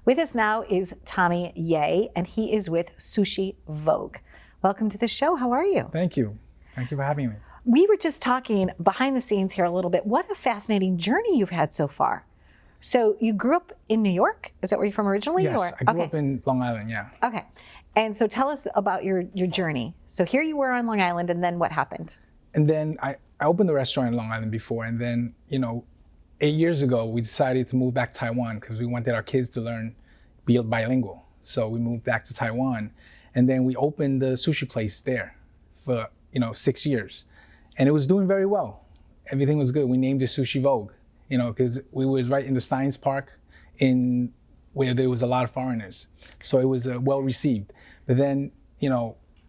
With us now is Tommy Ye, and he is with Sushi Vogue. Welcome to the show. How are you? Thank you. Thank you for having me. We were just talking behind the scenes here a little bit. What a fascinating journey you've had so far. So you grew up in New York? Is that where you're from originally? Yes, or? I grew up in Long Island, yeah. Okay. And so tell us about your journey. So here you were on Long Island, and then what happened? And then I opened the restaurant in Long Island before, and then, 8 years ago, we decided to move back to Taiwan because we wanted our kids to be bilingual. So we moved back to Taiwan, and then we opened the sushi place there for, 6 years. And it was doing very well. Everything was good. We named it Sushi Vogue, because we was right in the Science Park where there was a lot of foreigners. So it was well received. But then,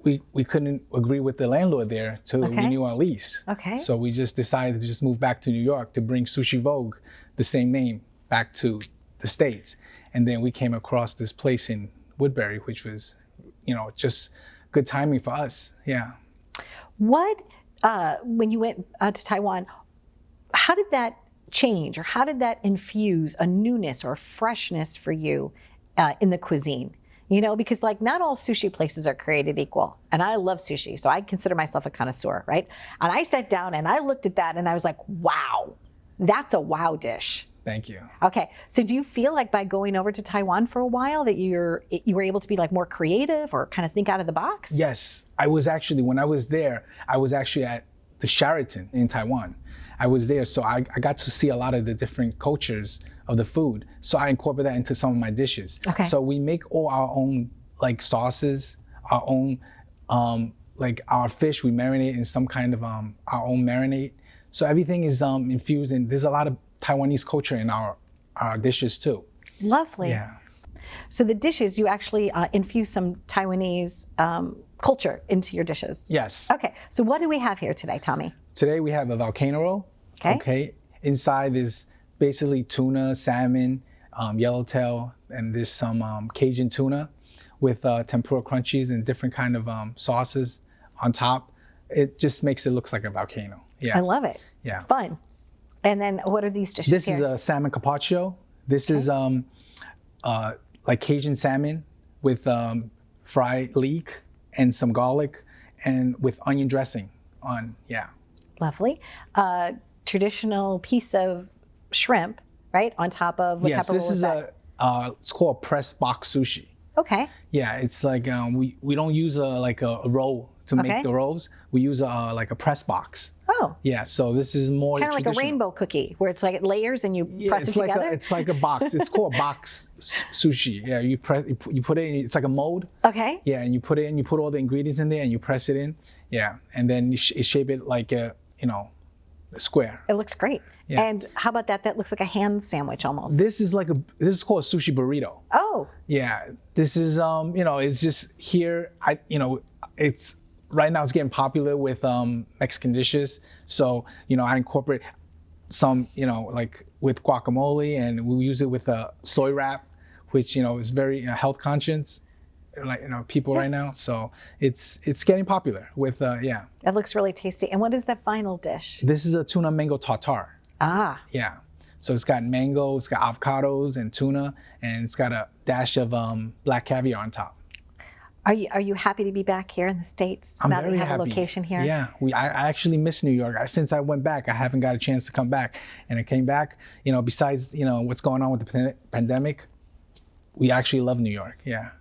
we couldn't agree with the landlord there to renew our lease. Okay. So we just decided to just move back to New York to bring Sushi Vogue, the same name, back to the States. And then we came across this place in Woodbury, which was, just good timing for us. Yeah. What, when you went to Taiwan, how did that change, or how did that infuse a newness or freshness for you in the cuisine? Because not all sushi places are created equal. And I love sushi, so I consider myself a connoisseur, right? And I sat down and I looked at that and I was like, wow, that's a wow dish. Thank you. Okay, so do you feel like by going over to Taiwan for a while that you were able to be more creative or kind of think out of the box? Yes, when I was there, I was actually at the Sheraton in Taiwan. I was there, so I got to see a lot of the different cultures of the food. So I incorporate that into some of my dishes. Okay. So we make all our own sauces, our own our fish, we marinate in some kind of our own marinade. So everything is infused, and there's a lot of Taiwanese culture in our dishes too. Lovely. Yeah. So the dishes, you actually infuse some Taiwanese culture into your dishes. Yes. Okay, so what do we have here today, Tommy? Today we have a volcano roll. Okay. Inside is basically tuna, salmon, yellowtail, and there's some Cajun tuna with tempura crunchies and different kind of sauces on top. It just makes it look like a volcano. Yeah. I love it. Yeah. Fun. And then what are these dishes This here? is a salmon carpaccio. This is like Cajun salmon with fried leek and some garlic and with onion dressing on, yeah. Lovely. Traditional piece of shrimp, right? On top of what type of roll is that? It's called pressed box sushi. Okay. Yeah, it's like we don't use a roll to make the rolls. We use a press box. Oh. Yeah, so this is more kind of like a rainbow cookie, where it's like layers and you press it together. It's like a box. It's called box sushi. Yeah, you put it in. It's like a mold. Okay. Yeah, and you put it in. You put all the ingredients in there and you press it in. Yeah, and then you shape it like a square. It looks great. Yeah. And how about that? That looks like a hand sandwich almost. This is called a sushi burrito. Oh. Yeah, this is it's just here. It's right now it's getting popular with Mexican dishes. So I incorporate some with guacamole, and we use it with a soy wrap, which is very health conscious. People Yes. right now, so it's getting popular with yeah. It looks really tasty. And what is that final dish? This is a tuna mango tartare. Ah. Yeah, so it's got mango, it's got avocados and tuna, and it's got a dash of black caviar on top. Are you happy to be back here in the States I'm now that very you have happy. a location here? Yeah, I actually miss New York. Since I went back, I haven't got a chance to come back, and I came back. Besides what's going on with the pandemic, we actually love New York. Yeah.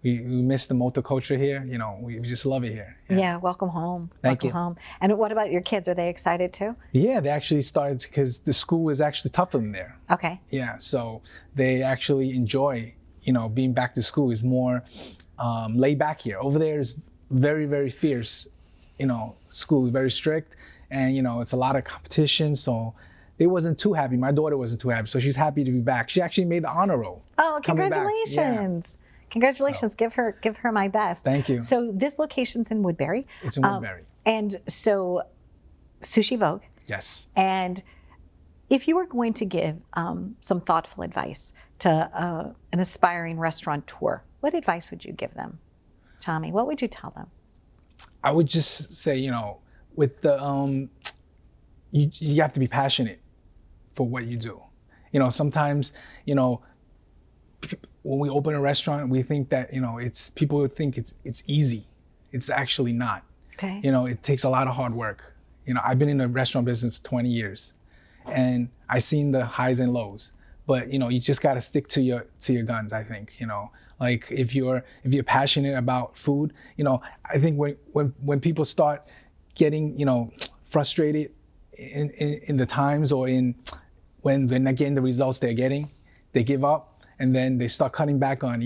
We miss the multicultural here. We just love it here. Yeah, welcome home. Thank welcome you. home. And what about your kids? Are they excited too? Yeah, they actually started because the school is actually tougher than there. Okay. Yeah, so they actually enjoy, being back to school is more laid back here. Over there is very, very fierce, school, very strict, and it's a lot of competition. So they wasn't too happy. My daughter wasn't too happy, so she's happy to be back. She actually made the honor roll. Oh, coming back. congratulations. Yeah. Congratulations. So, give her my best. Thank you. So this location's in Woodbury. It's in Woodbury. And so Sushi Vogue. Yes. And if you were going to give some thoughtful advice to an aspiring restaurateur, what advice would you give them? Tommy, what would you tell them? I would just say, with the, you have to be passionate for what you do. Sometimes, when we open a restaurant, we think that, it's people would think it's easy. It's actually not. Okay. It takes a lot of hard work. I've been in the restaurant business 20 years, and I've seen the highs and lows. But you just got to stick to your guns. I think like if you're passionate about food, I think when people start getting frustrated in the times or when they're not getting the results they're getting, they give up, and then they start cutting back on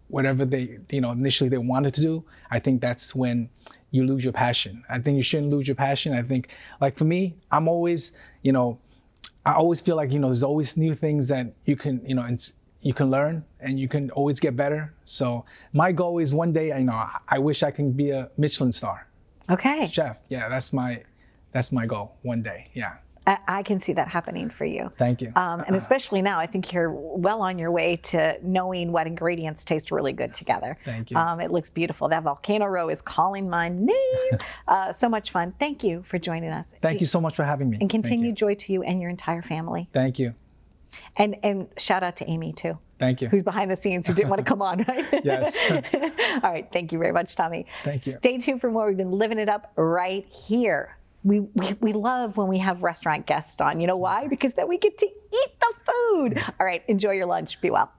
whatever they initially they wanted to do. I think that's when you lose your passion. I think you shouldn't lose your passion. I think, like for me, I'm always I always feel like there's always new things that you can you can learn, and you can always get better. So my goal is one day I wish I can be a Michelin star. Okay. Chef. Yeah, that's my goal one day. Yeah. I can see that happening for you. Thank you. And especially now, I think you're well on your way to knowing what ingredients taste really good together. Thank you. It looks beautiful. That volcano roe is calling my name. So much fun. Thank you for joining us. Thank you so much for having me. And continued joy to you and your entire family. Thank you. And shout out to Amy too. Thank you. Who's behind the scenes, who didn't want to come on, right? Yes. All right. Thank you very much, Tommy. Thank you. Stay tuned for more. We've been living it up right here. We love when we have restaurant guests on. You know why? Because then we get to eat the food. All right. Enjoy your lunch. Be well.